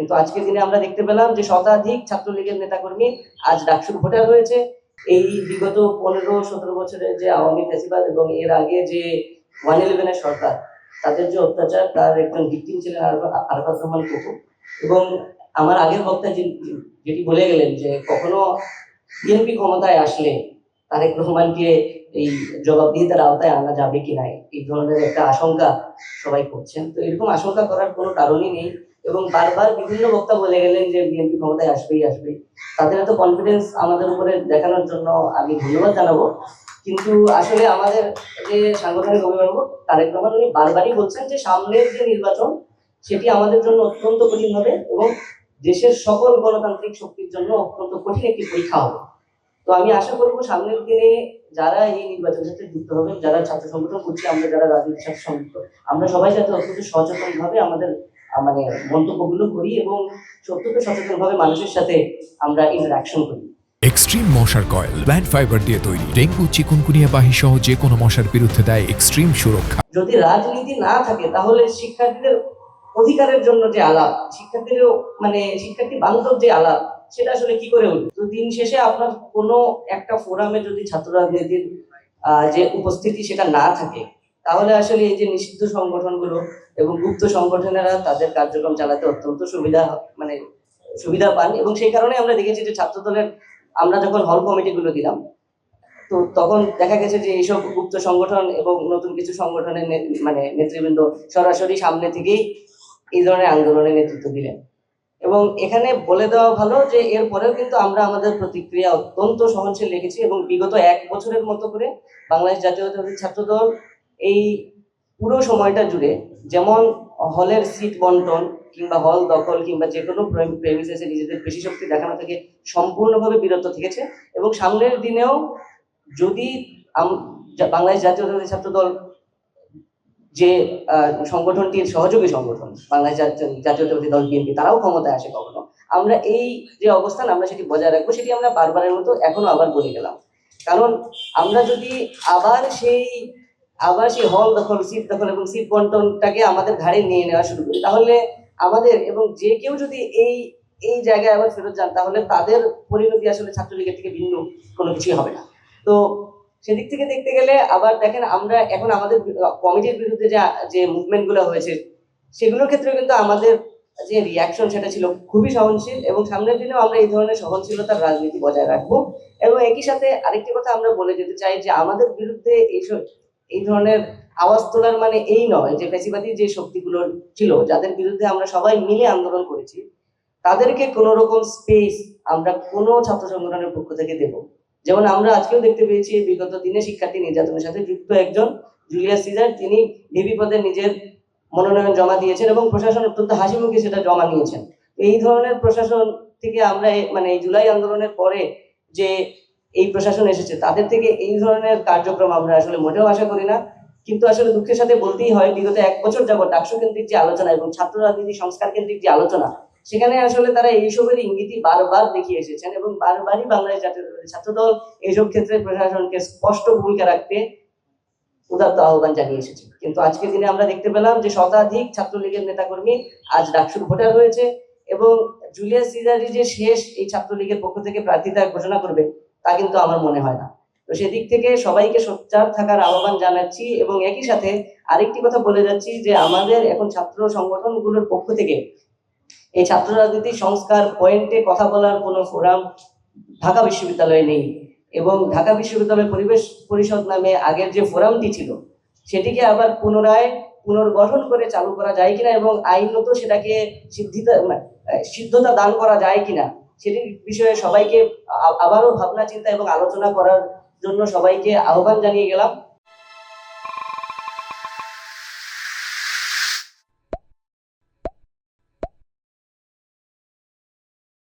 কিন্তু আজকের দিনে আমরা দেখতে পেলাম যে শতাধিক ছাত্রলীগের নেতাকর্মী আজ ডাকসুর ভোটার হয়েছে। এই বিগত 15-17 বছরের যে আওয়ামী ফ্যাসিবাদ এবং এর আগে যে 111 সরকার, তাদের যে অত্যাচার, তার একজন ভিকটিম ছিলেন আরাফাত রহমান কোকো। এবং আমার আগের বক্তা যেটি বলে গেলেন যে কখনো বিএনপি ক্ষমতায় আসলে তারেক রহমানকে এই জবাবদিহিতার আওতায় আনা যাবে কি নাই, এই ধরনের একটা আশঙ্কা সবাই করছেন। তো এরকম আশঙ্কা করার কোনো কারণই নেই। এবং বারবার বিভিন্ন বক্তা বলে গেলেন যে বিএনপি ক্ষমতায় আসবেই আসবে। তাদের এত কনফিডেন্স আমাদের উপরে দেখানোর জন্য আমি ধন্যবাদ জানাবো। কিন্তু আসলে আমাদের যে সাংগঠনিক অভিভাবক তারেক রহমান, উনি বারবারই বলছেন যে সামনের যে নির্বাচন সেটি আমাদের জন্য অত্যন্ত কঠিন হবে এবং দেশের সকল গণতান্ত্রিক শক্তির জন্য অত্যন্ত কঠিন একটি পরীক্ষা হবে। তো আমি আশা করবো সামনের দিনে যারা এই নির্বাচনের সাথে যুক্ত হবে, যারা ছাত্র সংগঠন করছি, আমরা যারা রাজনীতির সাথে সংযুক্ত, আমরা সবাই যাতে অত্যন্ত সচেতন ভাবে আমাদের মানে মন্তব্যগুলো করি এবং অত্যন্ত সচেতন ভাবে মানুষের সাথে আমরা ইন্টারাকশন করি। এক্সট্রিম মশার কয়েল প্ল্যান্ট ফাইবার দিয়ে তৈরি, ডেঙ্গু, চিকুনগুনিয়া বাহি সহ যে কোনো মশার বিরুদ্ধে দেয় এক্সট্রিম সুরক্ষা। যদি রাজনীতি না থাকে তাহলে শিক্ষার্থীদের অধিকারের জন্য যে আলাপ, শিক্ষার্থীদের মানে শিক্ষার্থী বান্ধব যে আলাপ, সেটা আসলে কি করে উঠবে? তো দিন শেষে আপনার কোনো একটা ফোরামে যদি ছাত্র রাজনীতির যে উপস্থিতি সেটা না থাকে, তাহলে আসলে এই যে নিষিদ্ধ সংগঠনগুলো এবং গুপ্ত সংগঠনেরা তাদের কার্যক্রম চালাতে অত্যন্ত সুবিধা পান। এবং সেই কারণে আমরা দেখেছি যে ছাত্র দলের আমরা যখন হল কমিটিগুলো দিলাম, তো তখন দেখা গেছে যে এইসব গুপ্ত সংগঠন এবং নতুন কিছু সংগঠনের নেতৃবৃন্দ সরাসরি সামনে থেকেই এই ধরনের আন্দোলনের নেতৃত্ব দিলেন। এবং এখানে বলে দেওয়া ভালো যে এরপরেও কিন্তু আমরা আমাদের প্রতিক্রিয়া অত্যন্ত সহনশীল রেখেছি এবং বিগত 1 বছরের মতো করে বাংলাদেশ জাতীয়তাবাদী ছাত্র দল এই পুরো সময়টা জুড়ে যেমন হলের সিট বন্টন কিংবা হল দখল কিংবা যে কোনো প্রেমিসেসে নিজেদের পেশি শক্তি দেখানো থেকে সম্পূর্ণভাবে বিরত থেকেছে। এবং সামনের দিনেও যদি বাংলাদেশ জাতীয়তাবাদী ছাত্র দল যে সংগঠনটির সহযোগী সংগঠন বাংলাদেশ জাতীয়তাবাদী দল বিএনপি, তারাও ক্ষমতায় আসে কখনো, আমরা এই যে অবস্থান আমরা সেটি বজায় রাখবো, সেটি আমরা বারবারের মতো এখনো আবার বলে গেলাম। কারণ আমরা যদি আবার সেই হল দখল, সিট দখল এবং সিট বন্টনটাকে আমাদের ঘাড়ে নিয়ে নেওয়া শুরু করি, তাহলে আমাদের এবং যে কেউ যদি এই জায়গায় আবার ফেরত যান, তাহলে তাদের পরিণতি আসলে ছাত্রলীগের থেকে ভিন্ন কোনো কিছুই হবে না। তো সেদিক থেকে দেখতে গেলে আবার দেখেন, আমরা এখন আমাদের কমিটির বিরুদ্ধে যে মুভমেন্ট গুলো হয়েছে, সেগুলোর ক্ষেত্রে কিন্তু আমাদের যে রিয়াকশন সেটা ছিল খুবই সহনশীল। এবং সামনের দিনেও আমরা এই ধরনের সহনশীলতার রাজনীতি বজায় রাখবো। এবং একই সাথে আরেকটি কথা আমরা বলে যেতে চাই যে আমাদের বিরুদ্ধে এই ধরনের আওয়াজ তোলার মানে এই নয় যে ফ্যাসিবাদী যে শক্তিগুলো ছিল, যাদের বিরুদ্ধে আমরা সবাই মিলে আন্দোলন করেছি, তাদেরকে কোনো রকম স্পেস আমরা কোনো ছাত্র সংগঠনের পক্ষ থেকে দেব। যেমন আমরা আজকেও দেখতে পেয়েছি বিগত দিনে শিক্ষার্থী নির্যাতনের সাথে যুক্ত একজন জুলিয়াস সিজার, তিনি ভিপি পদে নিজের মনোনয়ন জমা দিয়েছেন এবং প্রশাসন অত্যন্ত হাসি মুখে সেটা জমা নিয়েছেন। এই ধরনের প্রশাসন থেকে আমরা এই জুলাই আন্দোলনের পরে যে এই প্রশাসন এসেছে, তাদের থেকে এই ধরনের কার্যক্রম আমরা আসলে মোটেও আশা করি না। কিন্তু আসলে দুঃখের সাথে বলতেই হয়, বিগত 1 বছর যাবত ডাকসু কেন্দ্রিক যে আলোচনা এবং ছাত্র রাজনীতি সংস্কার কেন্দ্রিক যে আলোচনা, সেখানে আসলে তারা এইসবের ইঙ্গিতই বারবার দেখিয়ে এসেছেন এবং বারবারই বাংলাদেশ জাতীয়তাবাদী ছাত্র দল এইসব ক্ষেত্রে প্রশাসনকে স্পষ্ট ভূমিকা রাখতে উদাত্ত আহ্বান জানিয়ে এসেছে। কিন্তু আজকের দিনে আমরা দেখতে পেলাম যে শতাধিক ছাত্রলীগের নেতাকর্মী আজ ডাকসুর ভোটার হয়েছে এবং জুলিয়াস সিজারি যে শেষ এই ছাত্রলীগের পক্ষ থেকে প্রার্থিতা ঘোষণা করবে, তা কিন্তু আমার মনে হয় না। তো সেদিক থেকে সবাইকে সোচ্চার থাকার আহ্বান জানাচ্ছি এবং একই সাথে আরেকটি কথা বলে যাচ্ছি যে আমাদের এখন ছাত্র সংগঠনগুলোর পক্ষ থেকে এই ছাত্র রাজনীতি সংস্কার পয়েন্টে কথা বলার কোনো ফোরাম ঢাকা বিশ্ববিদ্যালয়ে নেই। এবং ঢাকা বিশ্ববিদ্যালয় পরিবেশ পরিষদ নামে আগের যে ফোরামটি ছিল, সেটিকে আবার পুনর্গঠন করে চালু করা যায় কিনা এবং আইনত সেটাকে সিদ্ধতা দান করা যায় কিনা, সেটির বিষয়ে সবাইকে আবারও ভাবনা চিন্তা এবং আলোচনা করার জন্য সবাইকে আহ্বান জানিয়ে গেলাম।